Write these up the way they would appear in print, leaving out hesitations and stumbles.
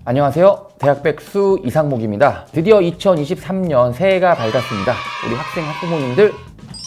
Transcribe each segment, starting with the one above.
안녕하세요. 대학백수 이상목입니다. 드디어 2023년 새해가 밝았습니다. 우리 학생 학부모님들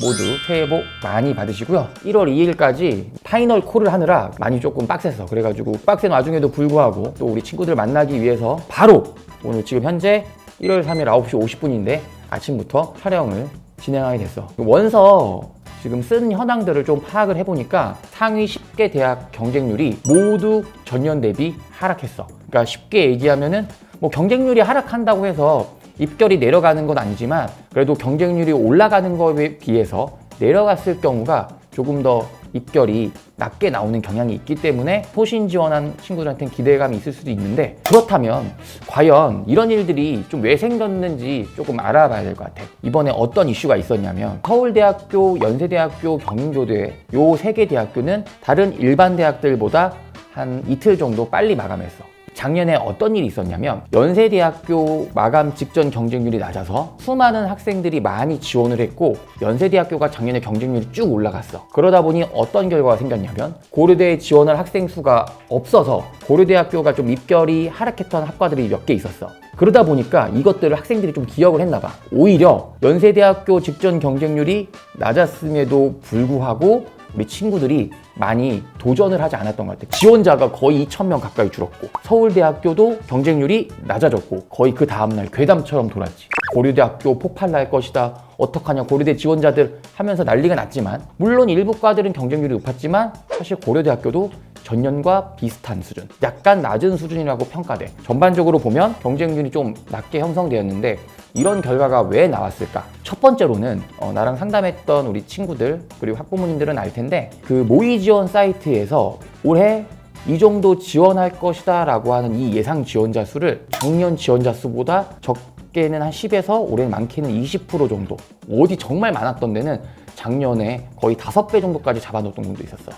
모두 새해 복 많이 받으시고요. 1월 2일까지 파이널 콜을 하느라 많이 조금 빡셌어. 그래가지고 빡센 와중에도 불구하고 또 우리 친구들 만나기 위해서 바로 오늘 지금 현재 1월 3일 9시 50분인데 아침부터 촬영을 진행하게 됐어. 원서 지금 쓴 현황들을 좀 파악을 해보니까 상위 10개 대학 경쟁률이 모두 전년 대비 하락했어. 그러니까 쉽게 얘기하면은 뭐 경쟁률이 하락한다고 해서 입결이 내려가는 건 아니지만 그래도 경쟁률이 올라가는 거에 비해서 내려갔을 경우가 조금 더 입결이 낮게 나오는 경향이 있기 때문에 소신 지원한 친구들한테는 기대감이 있을 수도 있는데, 그렇다면 과연 이런 일들이 좀 왜 생겼는지 조금 알아봐야 될 것 같아. 이번에 어떤 이슈가 있었냐면 서울대학교, 연세대학교, 경인교대 요 3개 대학교는 다른 일반 대학들보다 한 이틀 정도 빨리 마감했어. 작년에 어떤 일이 있었냐면 연세대학교 마감 직전 경쟁률이 낮아서 수많은 학생들이 많이 지원을 했고 연세대학교가 작년에 경쟁률이 쭉 올라갔어. 그러다 보니 어떤 결과가 생겼냐면 고려대에 지원할 학생 수가 없어서 고려대학교가 좀 입결이 하락했던 학과들이 몇 개 있었어. 그러다 보니까 이것들을 학생들이 좀 기억을 했나 봐. 오히려 연세대학교 직전 경쟁률이 낮았음에도 불구하고 우리 친구들이 많이 도전을 하지 않았던 것 같아요. 지원자가 거의 2,000명 가까이 줄었고 서울대학교도 경쟁률이 낮아졌고 거의 그 다음날 괴담처럼 돌았지. 고려대학교 폭발 날 것이다, 어떡하냐 고려대 지원자들 하면서 난리가 났지만, 물론 일부 과들은 경쟁률이 높았지만 사실 고려대학교도 전년과 비슷한 수준, 약간 낮은 수준이라고 평가돼. 전반적으로 보면 경쟁률이 좀 낮게 형성되었는데 이런 결과가 왜 나왔을까? 첫 번째로는 나랑 상담했던 우리 친구들 그리고 학부모님들은 알 텐데, 그 모의 지원 사이트에서 올해 이 정도 지원할 것이다 라고 하는 이 예상 지원자 수를 작년 지원자 수보다 적게는 한 10에서 올해는 많게는 20% 정도, 어디 정말 많았던 데는 작년에 거의 5배 정도까지 잡아놓았던 분도 있었어.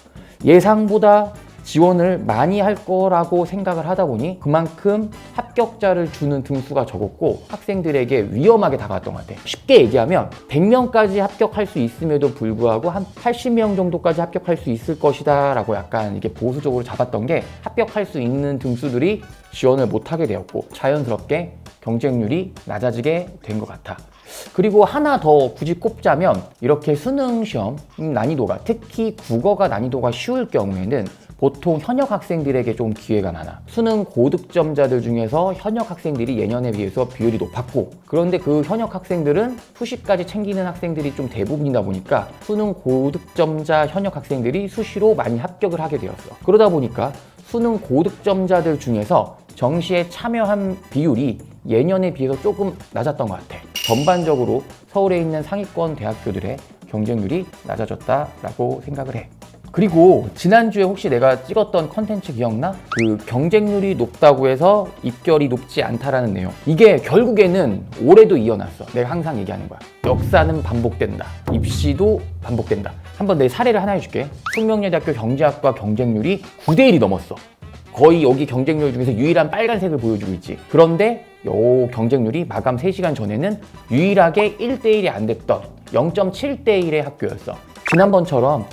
예상보다 지원을 많이 할 거라고 생각을 하다 보니 그만큼 합격자를 주는 등수가 적었고 학생들에게 위험하게 다가왔던 것 같아요. 쉽게 얘기하면 100명까지 합격할 수 있음에도 불구하고 한 80명 정도까지 합격할 수 있을 것이다 라고 약간 이게 보수적으로 잡았던 게 합격할 수 있는 등수들이 지원을 못하게 되었고 자연스럽게 경쟁률이 낮아지게 된 것 같아. 그리고 하나 더 굳이 꼽자면 이렇게 수능 시험 난이도가, 특히 국어가 난이도가 쉬울 경우에는 보통 현역 학생들에게 좀 기회가 많아. 수능 고득점자들 중에서 현역 학생들이 예년에 비해서 비율이 높았고, 그런데 그 현역 학생들은 수시까지 챙기는 학생들이 좀 대부분이다 보니까 수능 고득점자 현역 학생들이 수시로 많이 합격을 하게 되었어. 그러다 보니까 수능 고득점자들 중에서 정시에 참여한 비율이 예년에 비해서 조금 낮았던 것 같아. 전반적으로 서울에 있는 상위권 대학교들의 경쟁률이 낮아졌다라고 생각을 해. 그리고 지난주에 혹시 내가 찍었던 컨텐츠 기억나? 그 경쟁률이 높다고 해서 입결이 높지 않다라는 내용. 이게 결국에는 올해도 이어났어. 내가 항상 얘기하는 거야. 역사는 반복된다. 입시도 반복된다. 한번 내 사례를 하나 해줄게. 숙명여대학교 경제학과 경쟁률이 9대1이 넘었어. 거의 여기 경쟁률 중에서 유일한 빨간색을 보여주고 있지. 그런데 요 경쟁률이 마감 3시간 전에는 유일하게 1대1이 안 됐던 0.7대1의 학교였어. 지난번처럼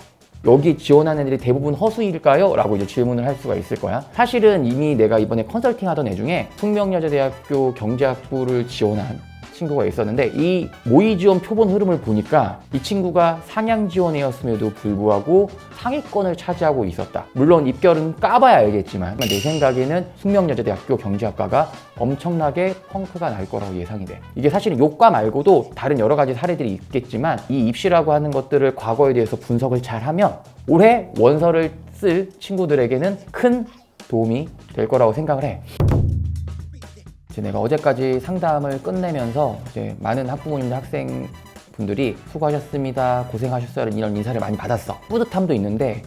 여기 지원하는 애들이 대부분 허수일까요? 라고 이제 질문을 할 수가 있을 거야. 사실은 이미 내가 이번에 컨설팅 하던 애 중에 숙명여자대학교 경제학부를 지원한 친구가 있었는데 이 모의 지원 표본 흐름을 보니까 이 친구가 상향 지원이었음에도 불구하고 상위권을 차지하고 있었다. 물론 입결은 까봐야 알겠지만 내 생각에는 숙명여자대학교 경제학과가 엄청나게 펑크가 날 거라고 예상이 돼. 이게 사실은 요과 말고도 다른 여러 가지 사례들이 있겠지만 이 입시라고 하는 것들을 과거에 대해서 분석을 잘하면 올해 원서를 쓸 친구들에게는 큰 도움이 될 거라고 생각을 해. 내가 어제까지 상담을 끝내면서 이제 많은 학부모님들, 학생분들이 수고하셨습니다, 고생하셨어요 이런 인사를 많이 받았어. 뿌듯함도 있는데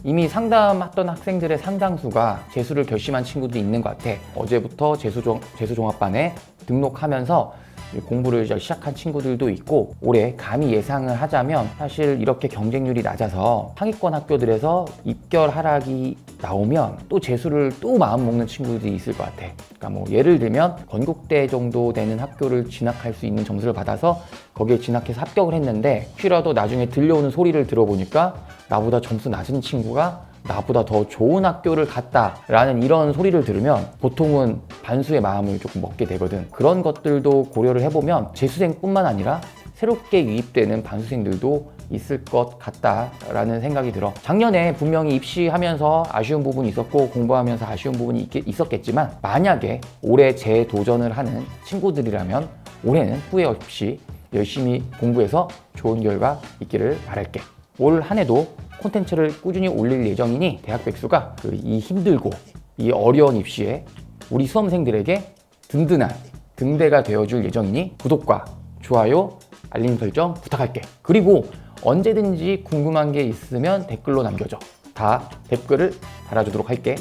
이미 상담했던 학생들의 상당수가 재수를 결심한 친구들이 있는 것 같아. 어제부터 재수종합반에 등록하면서 공부를 시작한 친구들도 있고, 올해 감히 예상을 하자면 사실 이렇게 경쟁률이 낮아서 상위권 학교들에서 입결 하락이 나오면 또 재수를 또 마음먹는 친구들이 있을 것 같아. 그러니까 뭐 예를 들면 건국대 정도 되는 학교를 진학할 수 있는 점수를 받아서 거기에 진학해서 합격을 했는데 혹시라도 나중에 들려오는 소리를 들어보니까 나보다 점수 낮은 친구가 나보다 더 좋은 학교를 갔다라는 이런 소리를 들으면 보통은 반수의 마음을 조금 먹게 되거든. 그런 것들도 고려를 해보면 재수생뿐만 아니라 새롭게 유입되는 반수생들도 있을 것 같다라는 생각이 들어. 작년에 분명히 입시하면서 아쉬운 부분이 있었고 공부하면서 아쉬운 부분이 있었겠지만 만약에 올해 재도전을 하는 친구들이라면 올해는 후회 없이 열심히 공부해서 좋은 결과 있기를 바랄게. 올 한 해도 콘텐츠를 꾸준히 올릴 예정이니 대학 백수가 이 힘들고 이 어려운 입시에 우리 수험생들에게 든든한 등대가 되어줄 예정이니 구독과 좋아요, 알림 설정 부탁할게. 그리고 언제든지 궁금한 게 있으면 댓글로 남겨줘. 다 댓글을 달아주도록 할게.